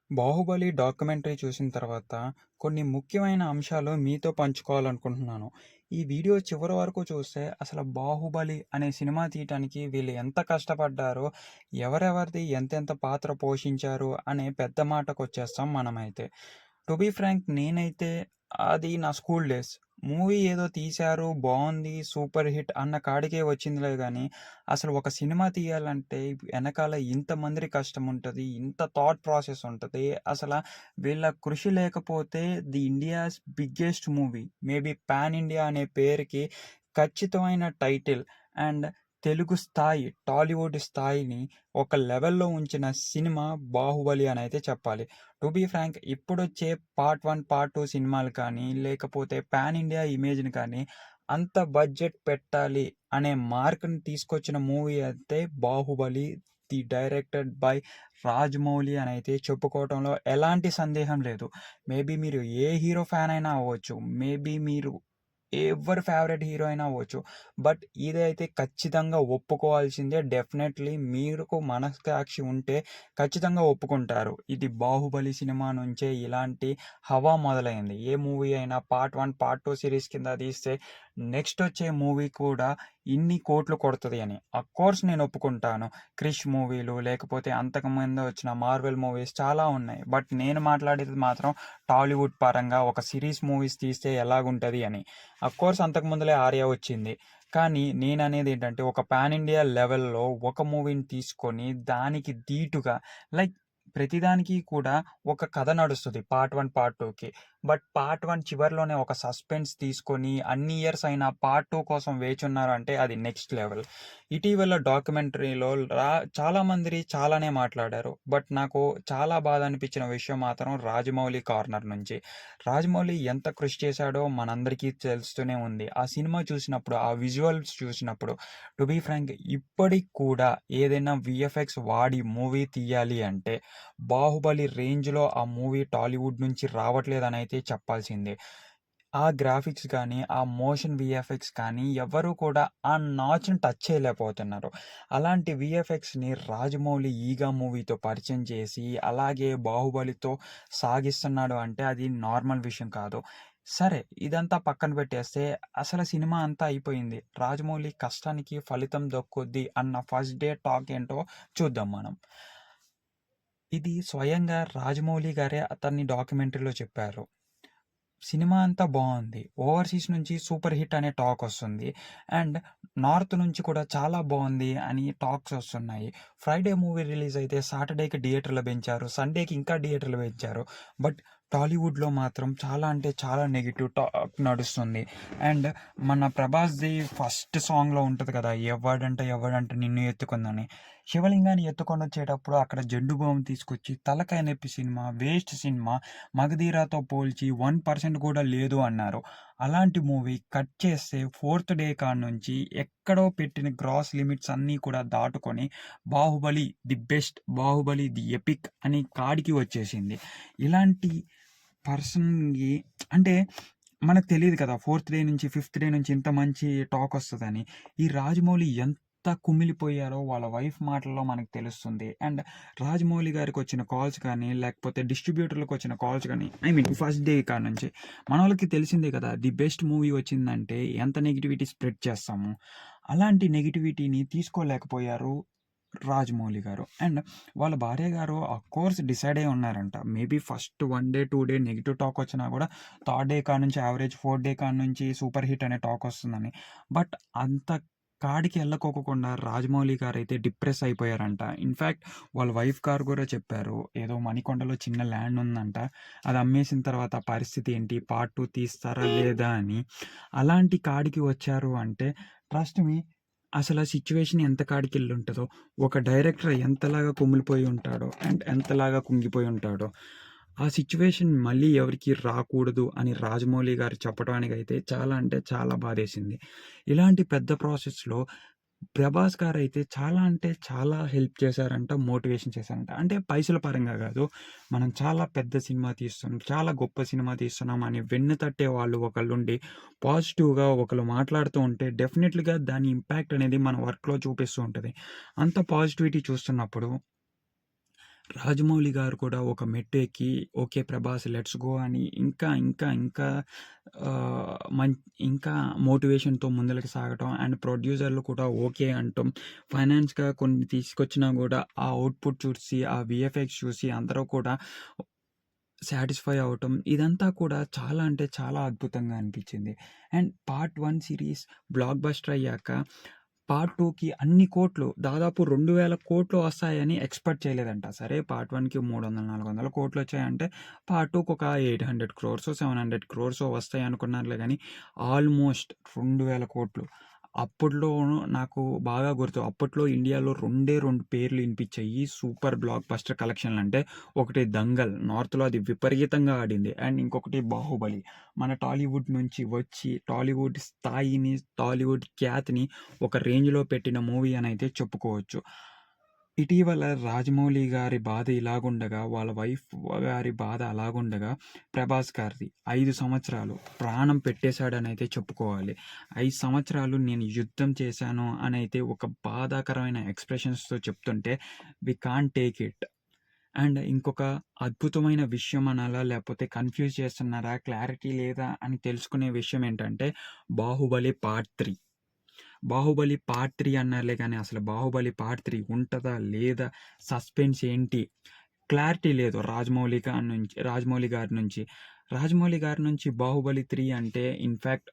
'Baahubali' documentary చూసిన తర్వాత కొన్ని ముఖ్యమైన అంశాలు మీతో పంచుకోవాలనుకుంటున్నాను. ఈ వీడియో చివరి వరకు చూస్తే అసలు 'బాహుబలి' అనే సినిమా తీయటానికి వీళ్ళు ఎంత కష్టపడ్డారో, ఎవరెవరిది ఎంతెంత పాత్ర పోషించారు అనే పెద్ద మాటకొచ్చేస్తాం మనమైతే. టు బీ ఫ్రాంక్ నేనైతే అది నా స్కూల్ డేస్. మూవీ ఏదో తీశారు, బావుంది, సూపర్ హిట్ అన్న కాడికే వచ్చిందిలే గానీ, అసలు ఒక సినిమా తీయాలంటే ఎనకాల ఇంతమంది కష్టముంటది, ఇంత థాట్ ప్రాసెస్ ఉంటది. వీళ్ళ కృషి లేకపోతే the India's biggest movie, maybe pan India అనే పేరుకి ఖచ్చితమైన టైటిల్ అండ్ తెలుగు స్థాయి, టాలీవుడ్ స్థాయిని ఒక లెవెల్‌లో ఉంచిన సినిమా 'బాహుబలి' అనైతే చెప్పాలి. టు బీ ఫ్రాంక్ ఇప్పుడొచ్చే పార్ట్ 1, పార్ట్ 2 సినిమాలు కానీ, లేకపోతే పాన్ ఇండియా ఇమేజ్‌ని కానీ, అంత బడ్జెట్ పెట్టాలి అనే మార్క్‌ని తీసుకొచ్చిన మూవీ అయితే 'బాహుబలి'. డైరెక్టెడ్ బై రాజమౌళి అనైతే చెప్పుకోవటంలో ఎలాంటి సందేహం లేదు. మేబీ మీరు ఏ హీరో ఫ్యాన్ అయినా అవ్వచ్చు. మేబీ మీరు ఎవ్వరి ఫేవరెట్ హీరో అయినా అవ్వచ్చు. బట్ ఇదైతే ఖచ్చితంగా ఒప్పుకోవాల్సిందే. డెఫినెట్‌లీ మీకు మనస్సాక్షి ఉంటే ఖచ్చితంగా ఒప్పుకుంటారు. ఇది 'బాహుబలి' సినిమా నుంచే ఇలాంటి హవా మొదలైంది. ఏ మూవీ అయినా పార్ట్ 1, పార్ట్ 2 సీరీస్ కింద తీస్తే నెక్స్ట్ వచ్చే మూవీ కూడా ఇన్ని కోట్లు కొడతది అని. అఫ్‌కోర్స్ నేను ఒప్పుకుంటాను. 'క్రిష్' మూవీలు లేకపోతే అంతకుముందు వచ్చిన 'మార్వెల్' మూవీస్ చాలా ఉన్నాయి. బట్ నేను మాట్లాడేది మాత్రం టాలీవుడ్ పరంగా ఒక సీరీస్ మూవీస్ తీస్తే ఎలాగుంటది అని. అఫ్‌కోర్స్ అంతకు ముందులే 'ఆర్య' వచ్చింది. కానీ నేననేదేంటంటే ఒక పాన్ ఇండియా లెవెల్‌లో ఒక మూవీని తీసుకొని దానికి ధీటుగా లైక్ ప్రతిదానికి కూడా ఒక కథ నడుస్తది. పార్ట్ 1, పార్ట్ 2కి. బట్ పార్ట్ 1 చివర్లోనే ఒక సస్పెన్స్ తీసుకొని అన్ని ఇయర్స్ అయినా పార్ట్ 2 కోసం వేచున్నారంటే అది నెక్స్ట్ లెవెల్. ఇటీవల డాక్యుమెంటరీలో చాలామంది చాలానే మాట్లాడారు. బట్ నాకు చాలా బాధ అనిపించిన విషయం మాత్రం రాజమౌళి కార్నర్ నుంచి. రాజమౌళి ఎంత కృషి చేశాడో మనందరికీ తెలుస్తూనే ఉంది. ఆ సినిమా చూసినప్పుడు, ఆ విజువల్స్ చూసినప్పుడు టు బీ ఫ్రాంక్ ఇప్పటికి కూడా ఏదైనా వీఎఫ్ఎక్స్ వాడి మూవీ తీయాలి అంటే 'బాహుబలి' రేంజ్‌లో ఆ మూవీ టాలీవుడ్ నుంచి రావట్లేదనైతే చెప్పాల్సిందే. ఆ గ్రాఫిక్స్ గానీ, ఆ మోషన్ వీఎఫ్ఎక్స్ కానీ ఎవ్వరు కూడా ఆ నాచ్‌ని టచ్ చేయలేకపోతున్నారు. అలాంటి వీఎఫ్ఎక్స్‌ని రాజమౌళి 'ఈగ' మూవీతో పరిచయం చేసి, అలాగే 'బాహుబలితో' సాగిస్తున్నాడు అంటే అది నార్మల్ విషయం కాదు. సరే ఇదంతా పక్కన పెట్టేస్తే అసలు సినిమా అంతా అయిపోయింది. రాజమౌళి కష్టానికి ఫలితం దక్కుద్ది అన్న ఫస్ట్ డే టాక్ ఏంటో చూద్దాం మనం. ఇది స్వయంగా రాజమౌళి గారే అతన్ని డాక్యుమెంటరీలో చెప్పారు. సినిమా అంతా బావుంది. ఓవర్‌సీస్ నుంచి సూపర్ హిట్ అనే టాకొస్తుంది. అండ్ నార్త్ నుంచి కూడా చాలా బావుంది అని టాక్స్ ఒస్తున్నాయి. ఫ్రైడే మూవీ రిలీజ్ అయితే సాటర్‌డేకి థియేటర్‌లు పెంచారు. సండేకి ఇంకా థియేటర్‌లు పెంచారు. బట్ టాలీవుడ్‌లో మాత్రం చాలా అంటే చాలా నెగెటివ్ టాక్ నడుస్తుంది. అండ్ మన 'ప్రభాస్‌ది' ఫస్ట్ సాంగ్‌లో ఉంటది కదా! ఎవడంట నిన్ను ఎత్తుకుందని. శివలింగాన్ని ఎత్తుకొనొచ్చేటప్పుడు అక్కడ జెండు బామ్ తీసుకొచ్చి తలకాయ నొప్పి సినిమా, వేస్ట్ సినిమా, 'మగధీర'తో పోల్చి 1% కూడా లేదు అన్నారు. అలాంటి మూవీ కట్ చేస్తే ఫోర్త్ డే కాడ్నుంచి ఎక్కడో పెట్టిన గ్రాస్ లిమిట్స్ అన్నీ కూడా దాటుకొని 'Baahubali the best, Baahubali the epic' అని కాడికి వచ్చేసింది. ఇలాంటి పర్సన్‌కి అంటే మనకు తెలీదు కదా! ఫోర్త్ డే నుంచి, ఫిఫ్త్ డే నుంచి ఇంత మంచి టాకొస్తదని. ఈ రాజమౌళి ఎంత కుమిలిపోయారో వాళ్ళ వైఫ్ మాటల్లో మనకు తెలుస్తుంది. అండ్ రాజమౌళి గారికొచ్చిన కాల్స్ కానీ, లేకపోతే డిస్ట్రిబ్యూటర్‌లకొచ్చిన కాల్స్ గానీ, ఐ మీన్ ఫస్ట్ డే కాడ్నుంచి మనోళ్ళకి తెలిసిందే కదా! ది బెస్ట్ మూవీ వచ్చిందంటే ఎంత నెగటివిటీ స్ప్రెడ్ చేస్తాము. అలాంటి నెగటివిటీని తీసుకోలేకపోయారు రాజమౌళి గారు. అండ్ వాళ్ళ భార్య గారు ఆఫ్‌కోర్స్ డిసైడ్ అయ్యి ఉన్నారంట. Maybe first 1 day, 2 day negative talk వచ్చినా కూడా థర్డ్ డే కాడ్నుంచి యావరేజ్ ఫోర్త్ డే కాడ్నుంచి సూపర్ హిట్ అనే టాక్ వస్తుందని. బట్ అంత కాడికి ఎళ్ళకోకుండా రాజమౌళి గారైతే డిప్రెస్ అయిపోయారంట. ఇన్‌ఫాక్ట్ వాళ్ళ వైఫ్ గారు కూడా చెప్పారు. ఏదో మణికొండలో చిన్న ల్యాండ్ ఉందంట. అది అమ్మేసిన తర్వాత పరిస్థితి ఏంటి? పార్ట్ 2 తీస్తారా లేదా అని. అలాంటి కాడికి వచ్చారు అంటే ట్రస్ట్ మీ అసల సిట్యుయేషన్ ఎంత కాడికెళ్ళుంటదో, ఒక డైరెక్టర్ ఎంతలాగా కుమిలిపోయి ఉంటాడో అండ్ ఎంతలాగా కుంగిపోయి ఉంటాడో, ఆ సిట్యుయేషన్ మళ్ళీ ఎవరికీ రాకూడదు అని రాజమౌళి గారు చెప్పడానికైతే చాలా అంటే చాలా బాధేసింది. ఇలాంటి పెద్ద ప్రాసెస్‌లో ప్రభాస్ గారైతే చాలా అంటే చాలా హెల్ప్ చేశారంట, మోటివేషన్ చేశారంట. అంటే పైసల పరంగా గాదు. మనం చాలా పెద్ద సినిమా తీస్తున్నాం, చాలా గొప్ప సినిమా తీస్తున్నాం అని వెన్ను తట్టే వాళ్ళు ఒకళ్ళుండి, పాజిటివ్‌గా ఒకళ్ళు మాట్లాడుతూ ఉంటే డెఫినెట్‌లీగా దాని ఇంపాక్ట్ అనేది మన వర్క్‌లో చూపిస్తూ ఉంటది. అంత పాజిటివిటీ చూస్తున్నప్పుడు రాజమౌళి గారు కూడా ఒక మెట్టు ఎక్కి ఓకే 'ప్రభాస్ లెట్స్ గో' అని ఇంకా ఇంకా ఇంకా ఆహ్, మన్ ఇంకా మోటివేషన్‌తో ముందలకి సాగటం అండ్ ప్రొడ్యూసర్‌లు కూడా ఓకే అంటం. ఫైనాన్స్‌గా కొన్ని తీసుకొచ్చినా గూడా ఆ అవుట్‌పుట్ చూసి, ఆ వీఎఫ్ఎక్స్ చూసి అందరూ కూడా సాటిస్ఫై అవ్వటం. ఇదంతా కూడా చాలా అంటే చాలా అద్భుతంగా అనిపించింది. And part 1 series block buster అయ్యాక పార్ట్ 2కి అన్ని కోట్లు దాదాపు 2000,00,00,000 వస్తాయని ఎక్స్‌పెక్ట్ చేయలేదంట. సరే పార్ట్ 1కి 300, 400 కోట్లొచ్చాయంటే పార్ట్ 2కి ఒక 800,00,00,000 700,00,00,000 వస్తాయి అనుకున్నారులే గానీ ఆల్మోస్ట్ 2000,00,00,000. అప్పట్లోను నాకు బాగా గుర్తు. అప్పట్లో ఇండియాలో 2 పేర్లు ఇనిపిచ్చాయి. సూపర్ బ్లాక్ బస్టర్ కలెక్షన్‌లంటే ఒకటి 'దంగల్' నార్త్‌లో అది విపరీతంగా ఆడింది. అండ్ ఇంకొకటి 'బాహుబలి.' మన టాలీవుడ్ నుంచి వచ్చి టాలీవుడ్ స్థాయిని, టాలీవుడ్ ఖ్యాతిని ఒక రేంజ్‌లో పెట్టిన మూవీ అనైతే చెప్పుకోవచ్చు. ఇటీవల రాజమౌళి గారి బాధ ఇలాగుండగా, వాళ్ళ వైఫ్ గారి బాధ అలాగుండగా, ప్రభాస్ గారిది 5 సంవత్సరాలు ప్రాణం పెట్టేశాడనైతే చెప్పుకోవాలి. 5 సంవత్సరాలు నేను యుద్ధం చేశాను అనైతే ఒక బాధాకరమైన ఎక్స్‌ప్రెషన్స్‌తో చెప్తుంటే we can't take it. And ఇంకొక అద్భుతమైన విషయం అనాలా? లేపోతే కన్‌ఫ్యూజ్ చేస్తున్నారా? క్లారిటీ లేదా? అని తెలుసుకునే విషయం ఏంటంటే 'బాహుబలి పార్ట్ 3'. 'బాహుబలి పార్ట్ 3' అన్నారులే గానీ అసలు 'బాహుబలి పార్ట్ 3' ఉంటదా? లేదా? సస్పెన్స్ ఏంటి? క్లారిటీ లేదు రాజమౌళి గారి నుంచి. రాజమౌళి గారి నుంచి 'బాహుబలి 3' అంటే in fact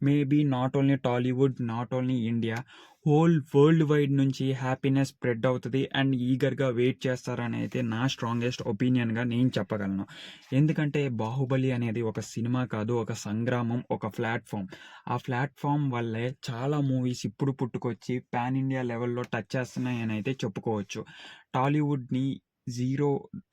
maybe not only Tollywood, not only India, whole world wide నుంచి హ్యాపీనెస్ స్ప్రెడ్ అవుతది. అండ్ ఈగర్‌గా వెయిట్ చేస్తారని అయితే నా స్ట్రాంగెస్ట్ ఒపీనియన్‌గా నేను చెప్పగలను. ఎందుకంటే 'బాహుబలి' అనేది ఒక సినిమా కాదు, ఒక సంగ్రామం, ఒక ప్లాట్‌ఫార్మ్. ఆ ప్లాట్‌ఫార్మ్ వల్లే చాలా మూవీస్ ఇప్పుడు పుట్టుకొచ్చి పాన్ ఇండియా లెవెల్‌లో టచ్ చేస్తున్నాయని అయితే చెప్పుకోవచ్చు. టాలీవుడ్‌ని జీరో,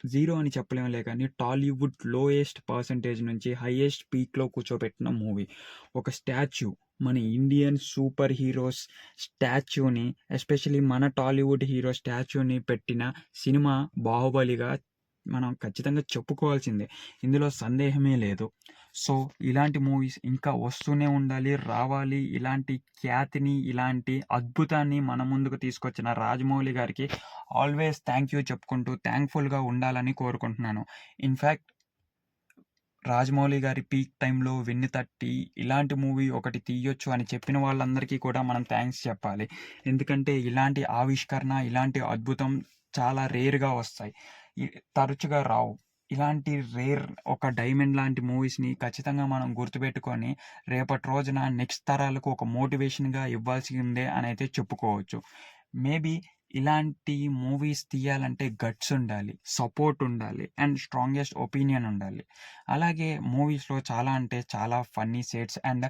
జీరో అని చెప్పలేంలే కానీ టాలీవుడ్ లోయెస్ట్ పర్సెంటేజ్ నుంచి హైయెస్ట్ పీక్‌లో కూర్చోబెట్టిన మూవీ. ఒక స్టాచ్యూ మన ఇండియన్ సూపర్ హీరోస్ స్టాచ్యూని ఎస్పెషల్లీ మన టాలీవుడ్ హీరో స్టాచ్యూని పెట్టిన సినిమా 'బాహుబలి'గా మనం ఖచ్చితంగా చెప్పుకోవాల్సిందే. ఇందులో సందేహమే లేదు. సో, ఇలాంటి మూవీస్ ఇంకా వస్తూనే ఉండాలి, రావాలి. ఇలాంటి ఖ్యాతిని, ఇలాంటి అద్భుతాన్ని మన ముందుకు తీసుకొచ్చిన రాజమౌళి గారికి ఆల్వేస్ థ్యాంక్ యూ చెప్పుకుంటూ థ్యాంక్‌ఫుల్‌గా ఉండాలని కోరుకుంటున్నాను. ఇన్‌ఫాక్ట్ రాజమౌళి గారి పీక్ టైంలో 'వెన్నుతట్టి' ఇలాంటి మూవీ ఒకటి తీయొచ్చు అని చెప్పిన వాళ్ళందరికీ కూడా మనం థాంక్స్ చెప్పాలి. ఎందుకంటే ఇలాంటి ఆవిష్కరణ, ఇలాంటి అద్భుతం చాలా రేర్‌గా వస్తాయి. ఇ తరచుగా రావు. ఇలాంటి రేర్ ఒక 'డైమండ్' లాంటి మూవీస్‌ని ఖచ్చితంగా మనం గుర్తుపెట్టుకొని రేపటి రోజున నెక్స్ట్ తరాలకు ఒక మోటివేషన్‌గా ఇవ్వాల్సిందే అనైతే చెప్పుకోవచ్చు. మేబీ ఇలాంటి మూవీస్ తీయాలంటే గట్స్ ఉండాలి, సపోర్ట్ ఉండాలి అండ్ స్ట్రాంగెస్ట్ ఒపీనియన్ ఉండాలి. అలాగే మూవీస్‌లో చాలా అంటే చాలా ఫన్నీ సెట్స్ అండ్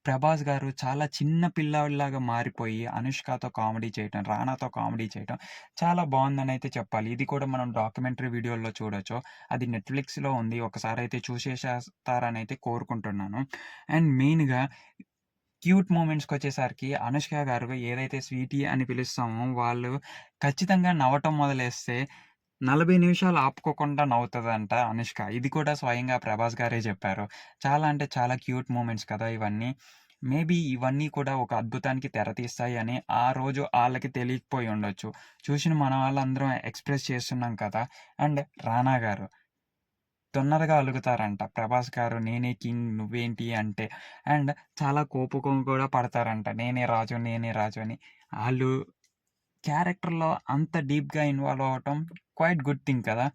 ప్రభాస్ గారు చాలా చిన్న పిల్లాడిలాగా మారిపోయి అనుష్కతో కామెడీ చేయటం, రానాతో కామెడీ చేయటం చాలా బావుందనైతే చెప్పాలి. ఇది కూడా మనం డాక్యుమెంటరీ వీడియోల్లో చూడొచ్చు. అది నెట్‌ఫ్లిక్స్‌లో ఉంది. ఒకసారయితే చూసేసేస్తారనైతే కోరుకుంటున్నాను. అండ్ మెయిన్‌గా క్యూట్ మూమెంట్స్‌కొచ్చేసరికి 'అనుష్క' గారు ఏదైతే 'స్వీటీ' అని పిలుస్తామో వాళ్ళు ఖచ్చితంగా నవ్వటం మొదలేస్తే 40 నిమిషాలు ఆపుకోకుండా నవ్వుతదంట 'అనుష్క'. ఇది కూడా స్వయంగా 'ప్రభాస్' గారే చెప్పారు. చాలా అంటే చాలా క్యూట్ మూమెంట్స్ కదా ఇవన్నీ. మేబీ ఇవన్నీ కూడా ఒక అద్భుతానికి తెరతీస్తాయని ఆ రోజు ఆళ్ళకి తెలియకపోయి ఉండొచ్చు. చూసిన మన వాళ్ళందరం ఎక్స్‌ప్రెస్ చేస్తున్నాం కదా! అండ్ 'రానా' గారు తొందరగా అలుగుతారంట. 'ప్రభాస్' గారు 'నేనే కింగ్ నువ్వేంటి' అంటే. అండ్ చాలా కోపం కూడా పడతారంట. 'నేనే రాజు, నేనే రాజు' అని. ఆళ్ళు క్యారెక్టర్‌లో అంత డీప్‌గా ఇన్వాల్వ్ అవ్వటం క్వైట్ గుడ్ థింగ్ కదా!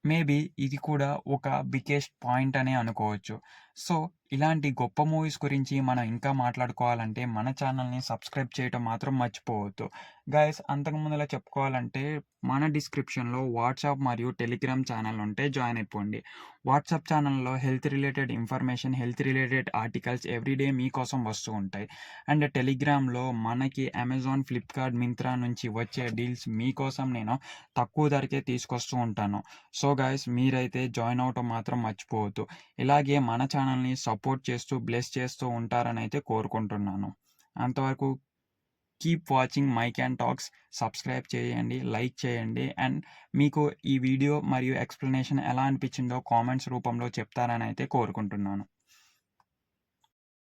మేబీ ఇది కూడా ఒక బిగ్గెస్ట్ పాయింట్ అనే అనుకోవచ్చు. సో, ఇలాంటి గొప్ప మూవీస్ గురించి మనం ఇంకా మాట్లాడుకోవాలంటే మన ఛానల్‌ని సబ్స్క్రైబ్ చేయటం మాత్రం మర్చిపోవద్దు. గైస్ అంతకు ముందులా చెప్పుకోవాలంటే మన డిస్క్రిప్షన్‌లో వాట్సాప్ మరియు టెలిగ్రామ్ ఛానల్ ఉంటే జాయిన్ అయిపోండి. వాట్సాప్ ఛానల్‌లో health related information, health related articles everyday మీకోసం వస్తూ ఉంటాయి. అండ్ టెలిగ్రామ్‌లో మనకి అమెజాన్, ఫ్లిప్‌కార్ట్, మింత్రా నుంచి వచ్చే డీల్స్ మీకోసం నేను తక్కువ ధరకే తీసుకొస్తూ ఉంటాను. సో గైస్ మీరైతే జాయిన్ అవ్వటం మాత్రం మర్చిపోవద్దు. ఇలాగే మన ఛానల్‌ని సపోర్ట్ చేస్తూ, బ్లెస్ చేస్తూ ఉంటారనైతే కోరుకుంటున్నాను. అంతవరకు keep watching mic and talks. Subscribe చేయండి, లైక్ చేయండి అండ్ మీకు ఈ వీడియో మరియు ఎక్స్‌ప్లనేషన్ ఎలా అనిపించిందో కామెంట్స్ రూపంలో చెప్తారనైతే కోరుకుంటున్నాను.